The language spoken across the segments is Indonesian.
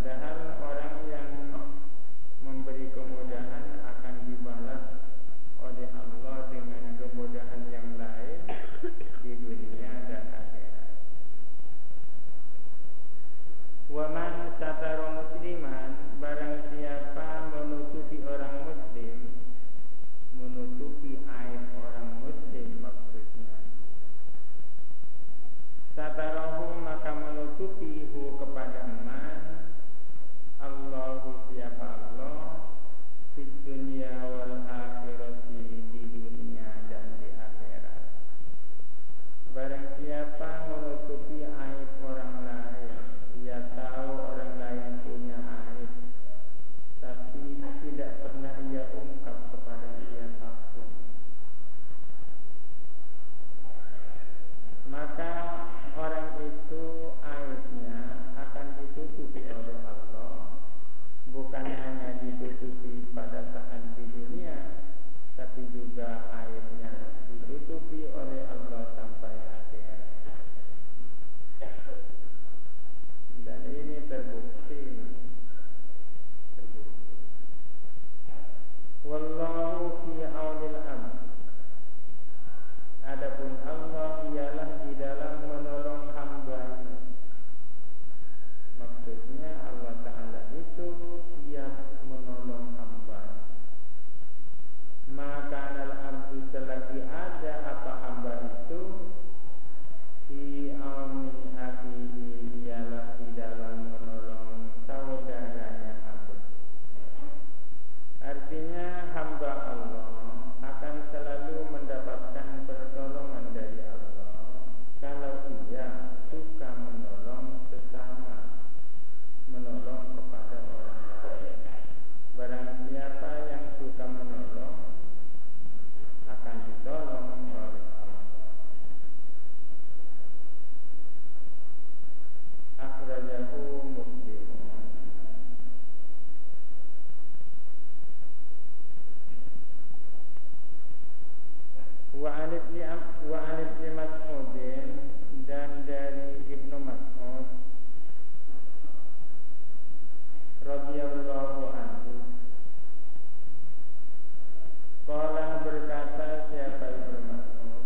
Padahal orang yang memberi kemudahan akan dibalas oleh Allah dengan kemudahan yang lain di dunia dan akhirat. Wa man satara musliman, barang siapa menutupi orang muslim, menutupi aib orang muslim maksudnya, satarahu maka menutupihu kepada man Allahu siapa Allah di dunia wal akhirati, di dunia dan di akhirat. Barang siapa menutupi aib orang lain, ia tahu orang lain punya aib, tapi tidak pernah ia ungkap kepada siapapun, maka orang itu aibnya akan ditutupi oleh Allah. Bukan hanya ditutupi pada saat di dunia, tapi juga aibnya ditutupi oleh Allah sampai akhirat. Dan ini terbukti. Wallahu fi aunil abd. Adapun Allah ialah di dalam menolong hamba-Nya. Maksudnya Allah Ta'ala itu siap menolong hamba. Maka al-abdu selagi ada apa hamba itu, fi auni akhihi, ialah di dalam menolong saudaranya abd. Artinya hamba Allah akan selalu mendapatkan pertolongan dari Allah kalau ia suka menolong sesama, menolong kepada orang lain. Barang siapa yang suka menolong akan ditolong oleh Allah. Akhrajahu Muslim. Wa an ibni Mas'udin, dan dari Ibnu Mas'ud radhiyallahu anhu, qala, berkata siapa Ibnu Mas'ud,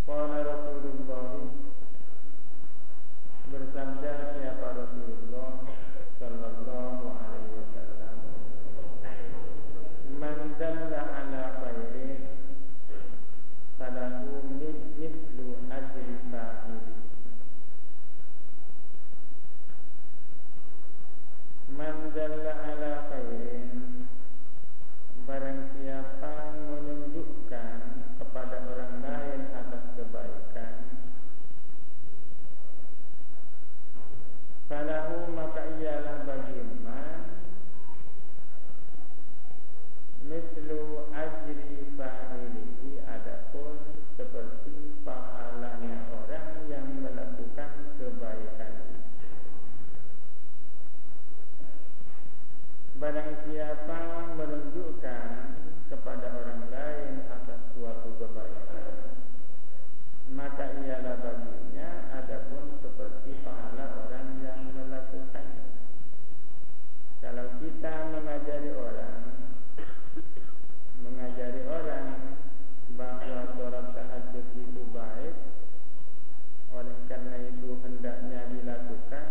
qala Rasulullah, bersabda siapa Rasulullah sallallahu alaihi wasallam, man dalla ala khairin falahu mithlu ajri fa'ili. Man dalla ala khairin, barang siapa menunjukkan kepada orang lain atas kebaikan, falahu maka ialah bagi man mislu ajri fa'ilihi, adapun seperti pahalanya orang yang melakukan kebaikan itu. Barang siapa menunjukkan kepada orang lain atas suatu kebaikan, maka ialah baginya adapun seperti pahala orang yang melakukannya. Kalau kita mengajari orang bahwa sholat tahajud itu baik, oleh karena itu hendaknya dilakukan,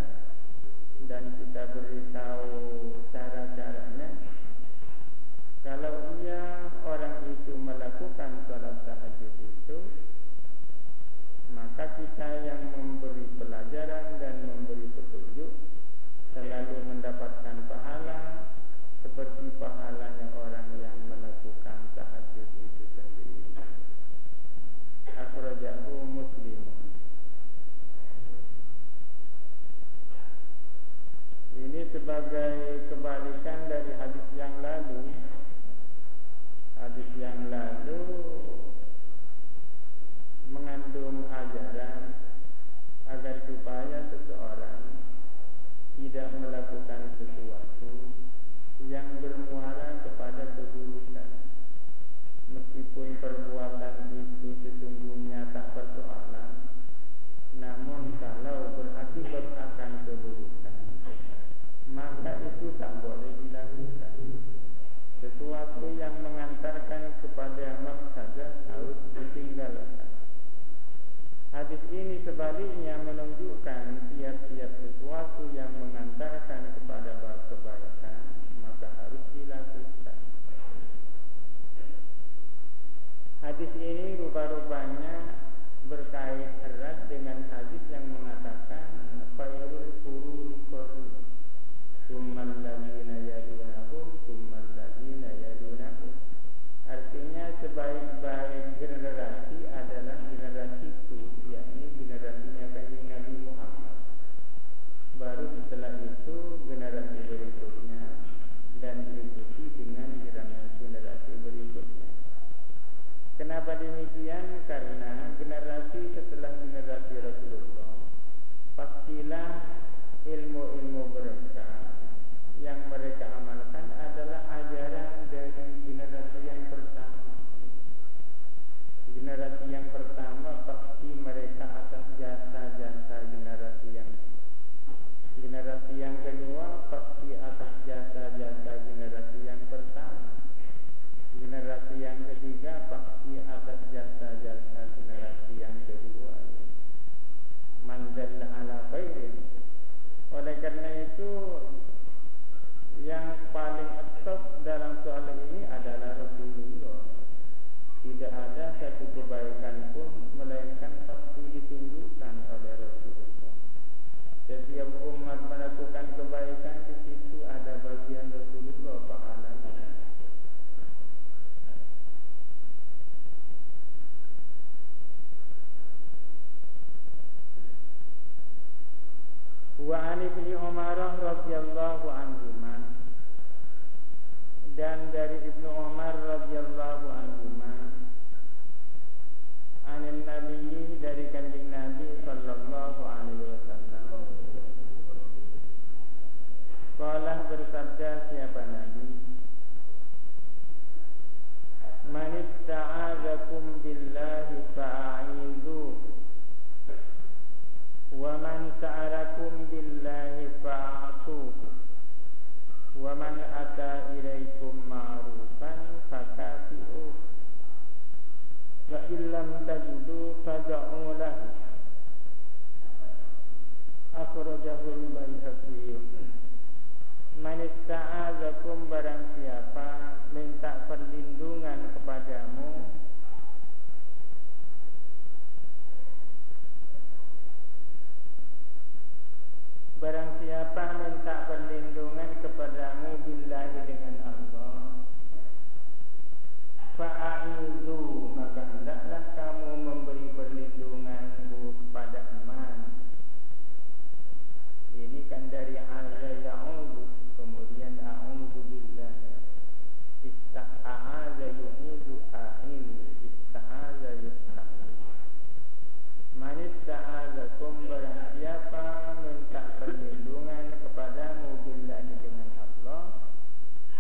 dan kita beritahu cara-caranya, kalau orang itu melakukan sholat tahajud itu, maka kita yang memberi pelajaran dan memberi petunjuk selalu mendapatkan pahala seperti pahalanya orang yang melakukan tahajud itu sendiri. Akhrajahu Muslim. Ini sebagai kebalikan dari hadis yang lalu. Hadis yang lalu mengandung ajaran agar supaya seseorang tidak melakukan sesuatu yang bermuara kepada keburukan, meskipun perbuatan itu sesungguhnya tak persoalan, namun kalau berakibat akan keburukan kepada mafsadah harus ditinggalkan. Hadis ini sebaliknya menunjukkan tiap-tiap sesuatu yang mengantarkan kepada kebaikan maka harus dilakukan. Hadis ini rupa-rupanya berkait erat dengan hadis yang mengatakan khairul quruni qarni tsummal ladzina yalunahum tsummal ladzina yalunahum. Artinya sebaik-baik generasi adalah generasiku, yakni generasinya Kanjeng Nabi Muhammad. Baru setelah itu generasi berikutnya dan diikuti dengan generasi berikutnya. Kenapa demikian? Karena generasi setelah generasi Rasulullah pastilah ilmu-ilmu berkah yang mereka amalkan adalah ajaran dari generasi yang pertama. Generasi yang pertama pasti mereka atas jasa-jasa generasi yang kedua pasti atas jasa-jasa generasi yang pertama. Generasi yang ketiga pasti atas jasa-jasa generasi yang kedua. Man dalla ala khairin. Oleh karena itu yang paling top dalam soal ini adalah Rasulullah. Tidak ada satu kebaikan pun melainkan pasti ditunjukkan oleh Rasulullah. Setiap umat melakukan kebaikan, di situ ada bagian Rasulullah pahalanya. Wa an Ibnu Umar radhiyallahu anhuma, dan dari Ibnu Umar radhiyallahu anhuma, anin Nabi, dari Kanjeng Nabi sallallahu alaihi wasallam, qala, bersabda siapa Nabi, man ista'azakum billahi fa'idhu wa man sa'alakum billahi fa'atuhu wa man ata ilaikum ma'rufan fakafi'uhu wa illam tajidu fad'u lahu. Akhrajahu al-Baihaqi. Man ista'azakum, barang siapa minta perlindungan kepadamu, barang siapa minta perlindungan kepadamu billahi, dengan Allah, fa'idhu, maka hendaklah kamu memberi perlindunganmu kepada man. Ini kan dari azza ya'udhu, kemudian a'udhu billah. Ista'aza yu'idhu a'il, ista'aza yusta'il. Man ista'azakum, barang siapa minta perlindungan kepadamu billahi, dengan Allah,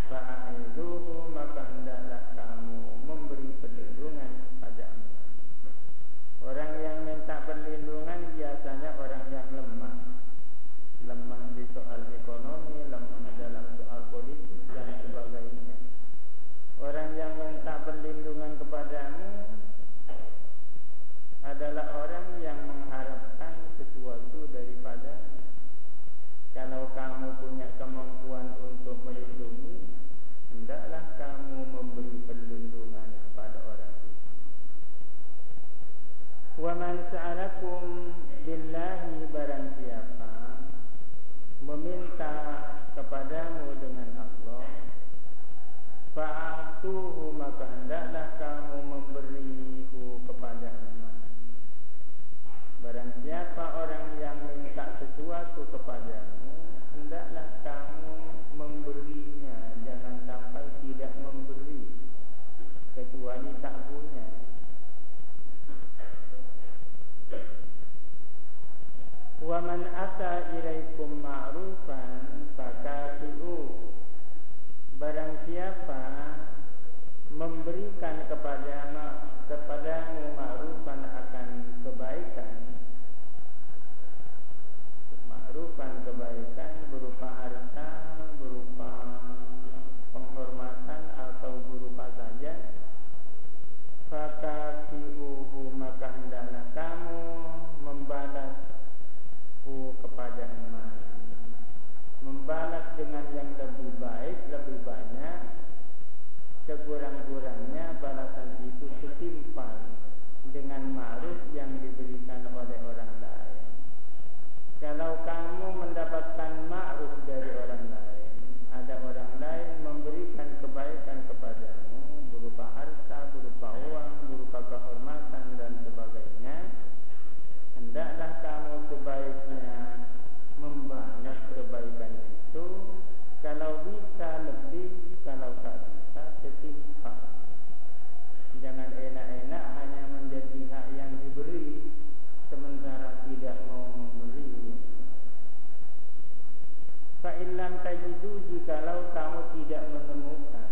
fa'idhuhu, maka hendaklah kamu memberi perlindungan kepada-Nya. Orang yang minta perlindungan biasanya orang yang lemah di soal ekonomi, lemah dalam soal politik dan sebagainya. Orang yang minta perlindungan kepadamu adalah orang yang mengharapkan sesuatu daripadanya. Kalau kamu punya kemampuan untuk melindungi, hendaklah kamu memberi perlindungan kepada orang itu. Wa man sa'alakum billahi, barang siapa meminta kepadamu dengan Allah, fa'atuhu, maka hendaklah kamu memberihu kepada-Nya. Barang siapa orang yang minta sesuatu kepadamu, hendaklah kamu memberinya, jangan sampai tidak memberi kecuali tak punya. Wa man ata ilaikum ma'rufan fakafi'u, barang siapa memberikan kepadamu ma'rufan, akan kebaikan, ma'rufan kebaikan, illam tajidu, jikalau kamu tidak menemukan,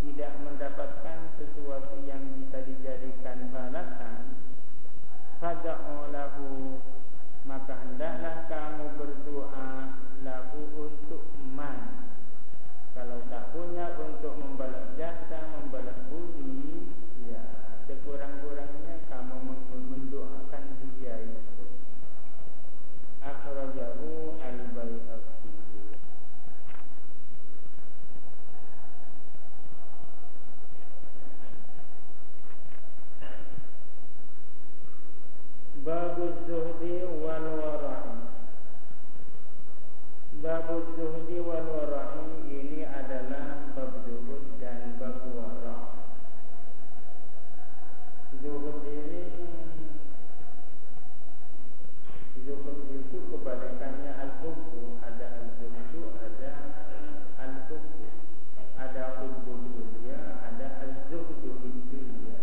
tidak mendapatkan sesuatu yang bisa dijadikan balasan, fad'u lahu, maka hendaklah kamu berdoa lahu untuk man. Kalau tak punya untuk membalas jasa, membalas budi, ya sekurang-kurangnya kamu mendoakan dia itu. Akhrajahu al-Baihaqi. Babuz zuhdi wal wara'i. Babuz zuhdi wal wara'i ini adalah bab zuhud dan bab wara'. Zuhud ini, zuhud itu kebalikannya al-hubbu. Ada al-zuhdu, ada al-hubbu. Ada hubbu dunia, ada al-zuhdu dunia.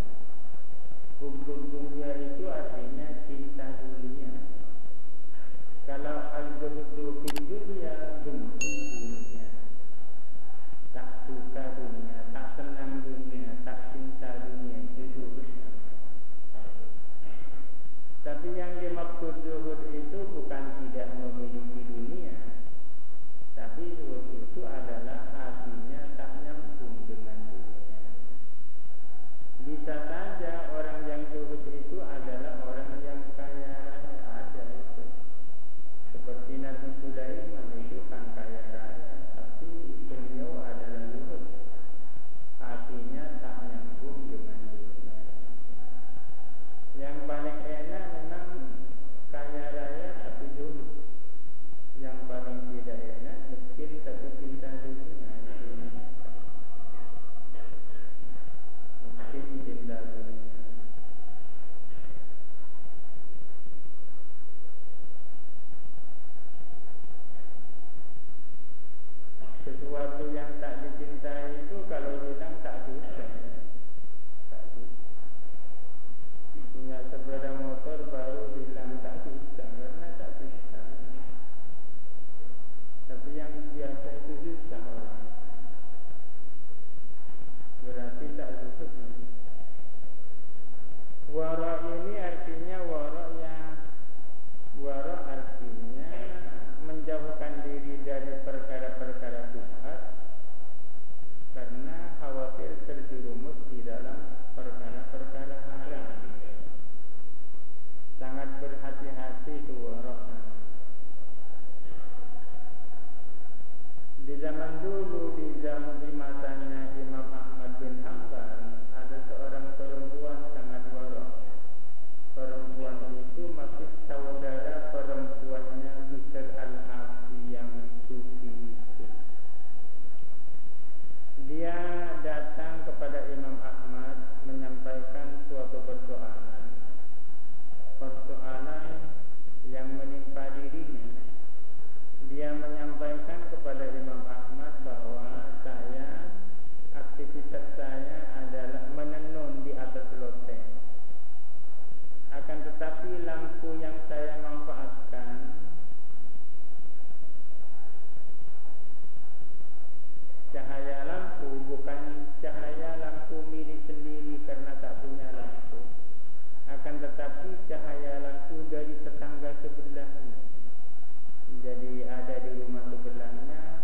Hubbu dunia itu artinya cinta dunia. Kalau al-zuhdu dunia, benci dunia, tak suka dunia, tak senang dunia, tak cinta dunia, itu zuhud. Tapi yang dimaksud zuhud itu bukan tidak memiliki dunia, tapi zuhud itu adalah hatinya tak nyambung dengan dunia. Bisa saja orang yang zuhud itu adalah orang yang kaya raya, ada itu. Seperti Nabi Sulaiman itu kan kaya raya, tapi beliau adalah zuhud, hatinya tak nyambung dengan dunia. Yang paling enak memang kaya raya tapi zuhud. Yang paling tidak enak miskin tapi cinta dunia. Miskin cinta dunia. Sesuatu yang tak dicintai itu kalau hilang tak susah, ya. Tak susah. Punya sepeda motor baru hilang tak susah, karena tak susah. Tapi yang biasa itu susah orang, berarti tak zuhud nanti. Wara' ini artinya wara' artinya menjauhkan diri dari perkara-perkara syubhat karena khawatir terjerumus di dalam perkara-perkara haram. Sangat berhati-hati itu wara'. Di zaman dulu, di masanya Imam Ahmad bin Hanbal, ada seorang perempuan sangat wara'. Perempuan itu masih saudara perempuannya Bishr al-Hafi yang sufi itu. Dia datang kepada Imam Ahmad menyampaikan suatu persoalan yang menimpa dirinya. Dia menyampaikan kepada Imam Ahmad bahwa aktivitas saya adalah menenun di atas loteng. Akan tetapi lampu yang saya manfaatkan cahaya lampu, bukan cahaya lampu milik sendiri karena tak punya lampu. Akan tetapi cahaya lampu dari tetangga sebelahnya. Jadi ada di rumah sebelahnya,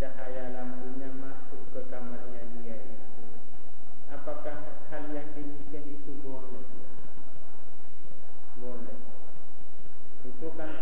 cahaya lampunya masuk ke kamarnya dia itu. Apakah hal yang demikian itu boleh? Boleh. Itu kan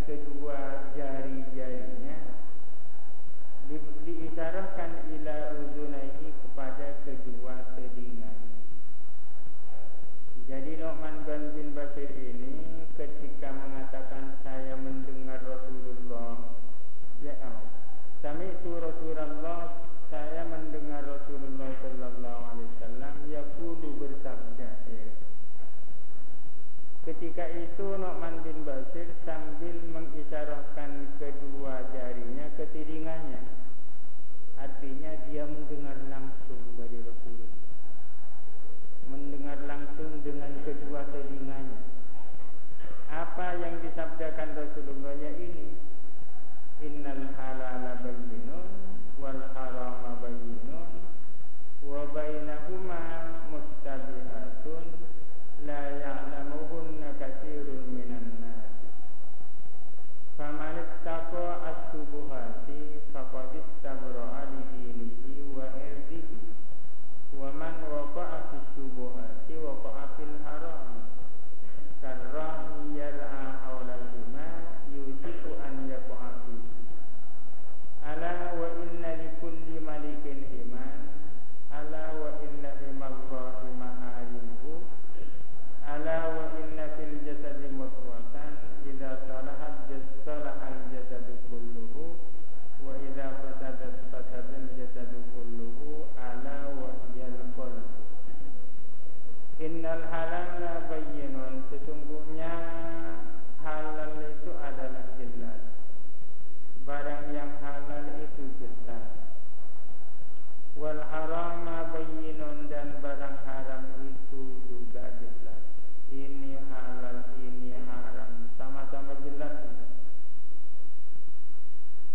kedua jari-jarinya, diisyaratkan ila uzunaihi kepada kedua telinganya. Jadi Nu'man bin Bashir ini ketika mengatakan saya mendengar Rasulullah, sami'tu Rasulullah, saya mendengar Rasulullah sallallahu alaihi wasallam yaqulu bersabda. Ketika itu Nu'man bin Bashir sambil mengisyarahkan kedua jarinya ke telinganya. Artinya dia mendengar langsung dari Rasulullah. Mendengar langsung dengan kedua telinganya. Apa yang disabdakan Rasulullah ya ini? Innal halala bayyinun wal harama bayyinun wa bainahuma mustabihatun la ya'lamuhunna katsirun minan nas. Faman ittaqa as-subuhati faqad istabra'a li dinihi wa irdihi. Wa man waqa'a fis-subuhati waqa'a fil haram. Karra'i yar'a hawla al-hima yusiku an yaqa'a fihi. Ala wa inna likulli malikin himan. Ala wa inna himallahi maharimuhu. Ala wa inna fil jasadi mudghatan idza salahat salahal jasadu kulluhu wa idza fasadat fasadal jasadu kulluhu. Ala wa hiyal qalb. Innal halala bayyinun, sesungguhnya halal itu adalah jelas. Barang yang halal itu jelas. Wal harama bayyinun, dan barang haram itu juga jelas. Ini halal, ini haram, sama-sama jelas.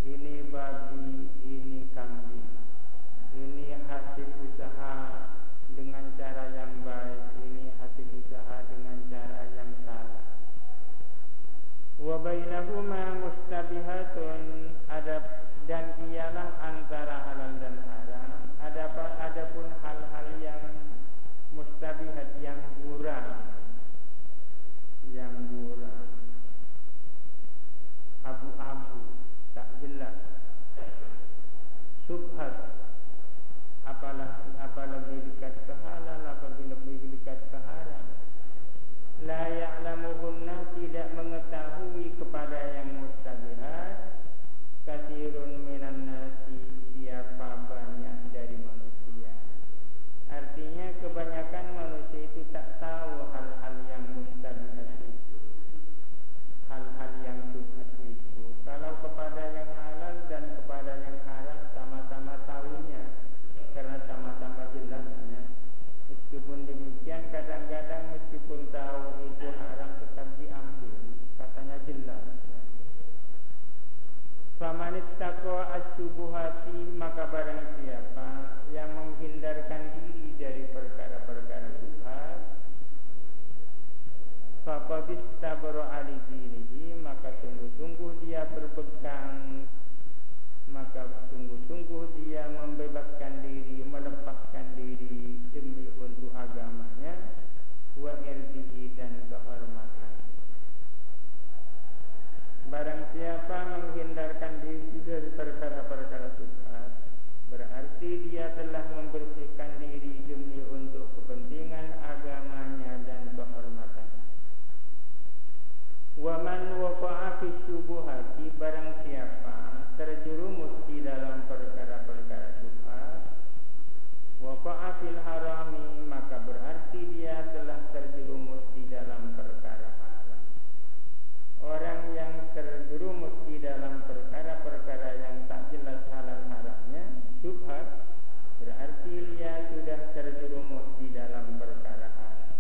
Ini babi, ini kambing. Ini hasil usaha dengan cara yang baik, ini hasil usaha dengan cara yang salah. Wa bainahuma mustabihatun, dan ialah antara halal dan haram. Adapun hal-hal yang mustabihat, yang buram, abu-abu, tak jelas, subhat, apalagi dekat ke halal, apabila lebih dekat ke haram. La ya'lamuhunna, tidak mengetahui kepada yang mustabihat. Katsirun minan nasi, siapa banyak dari manusia. Artinya kebanyakan manusia itu tak tahu hal-hal yang mustabihat itu, hal-hal yang subhat itu. Kalau kepada yang halal dan kepada yang haram sama-sama tahunya, karena sama-sama jelasnya. Meskipun demikian, kadang-kadang meskipun tahu itu haram tetap diambil, katanya jelas. Faman ittaqa as-subuhati, maka barang siapa yang menghindarkan diri dari perkara-perkara subhat, faqad istabra'a li dinihi, maka sungguh-sungguh dia berpegang, maka sungguh-sungguh dia membebaskan diri, melepaskan diri demi untuk agamanya, wa irdihi, dan kehormatan. Barang siapa menghindarkan diri dari perkara-perkara subhat, berarti dia telah membersihkan diri demi untuk kepentingan agamanya dan kehormatan. Wa man waqa'a fi syubuhati, barang siapa terjerumus di dalam perkara-perkara subhat, waqa'a fil harami, maka berarti dia telah terjerumus di dalam perkara haram. Orang yang terjerumus di dalam perkara-perkara yang tak jelas halal haramnya, subhat, berarti dia sudah terjerumus di dalam perkara haram.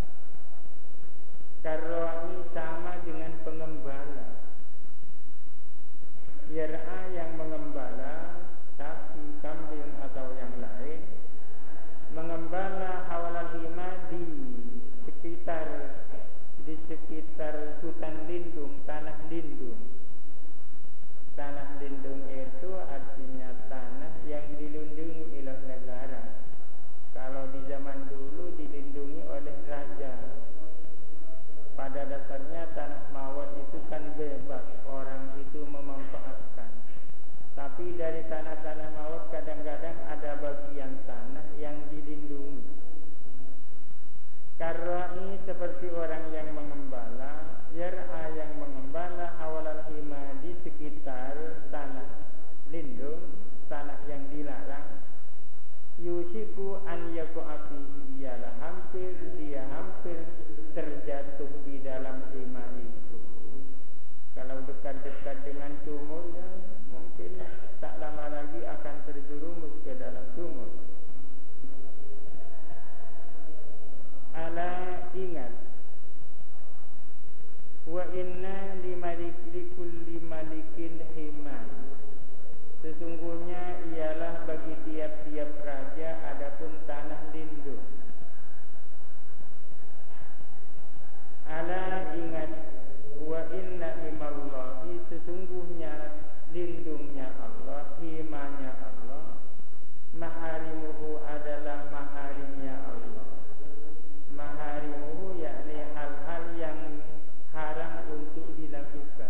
Karena sama dengan pengembala. Yar'a, yang mengembala sapi, kambing atau yang lain, mengembala hawalal hima, di sekitar hutan lindung, tanah lindung. Tanah lindung itu artinya tanah yang dilindungi oleh negara. Kalau di zaman dulu dilindungi oleh raja. Pada dasarnya tanah Mawar itu bebas orang itu memanfaatkan. Tapi dari tanah-tanah maut kadang-kadang ada bagian tanah yang dilindungi. Karra'i seperti orang yang mengembala, yar'a yang mengembala awalal hima di sekitar tanah lindung, tanah yang dilarang. Yusiku an yaku'a fihi, ialah hampir terjatuh di dalam hima itu. Kalau dekat-dekat dengan sumur ya mungkin tak lama lagi akan terjerumus ke dalam sumur. Ala, ingat, wa inna likulli malikin himan, sesungguhnya ialah bagi tiap-tiap raja adapun tanah lindung. Ala, ingat, wa inna himallahi, sesungguhnya lindungnya Allah, himanya Allah, maharimuhu adalah maharimnya Allah. Maharimuhu yakni hal-hal yang haram untuk dilakukan.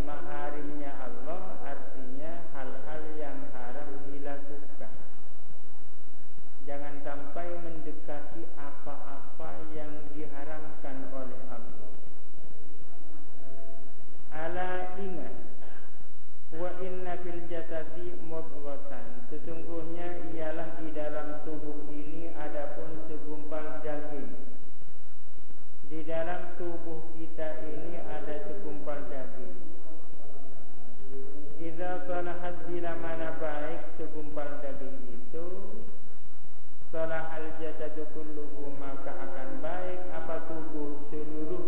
Maharimnya Allah artinya hal-hal yang haram dilakukan. Jangan sampai mendekati apa-apa yang diharamkan oleh Allah. Ala, ingat, wa inna fil jasadi mudghatan, sesungguhnya ialah di dalam tubuh ini adapun segumpal daging. Di dalam tubuh kita ini ada segumpal daging. Idza salahat, bila mana baik segumpal daging itu, salahal jasadu kulluhu, maka akan baik apa tubuh seluruh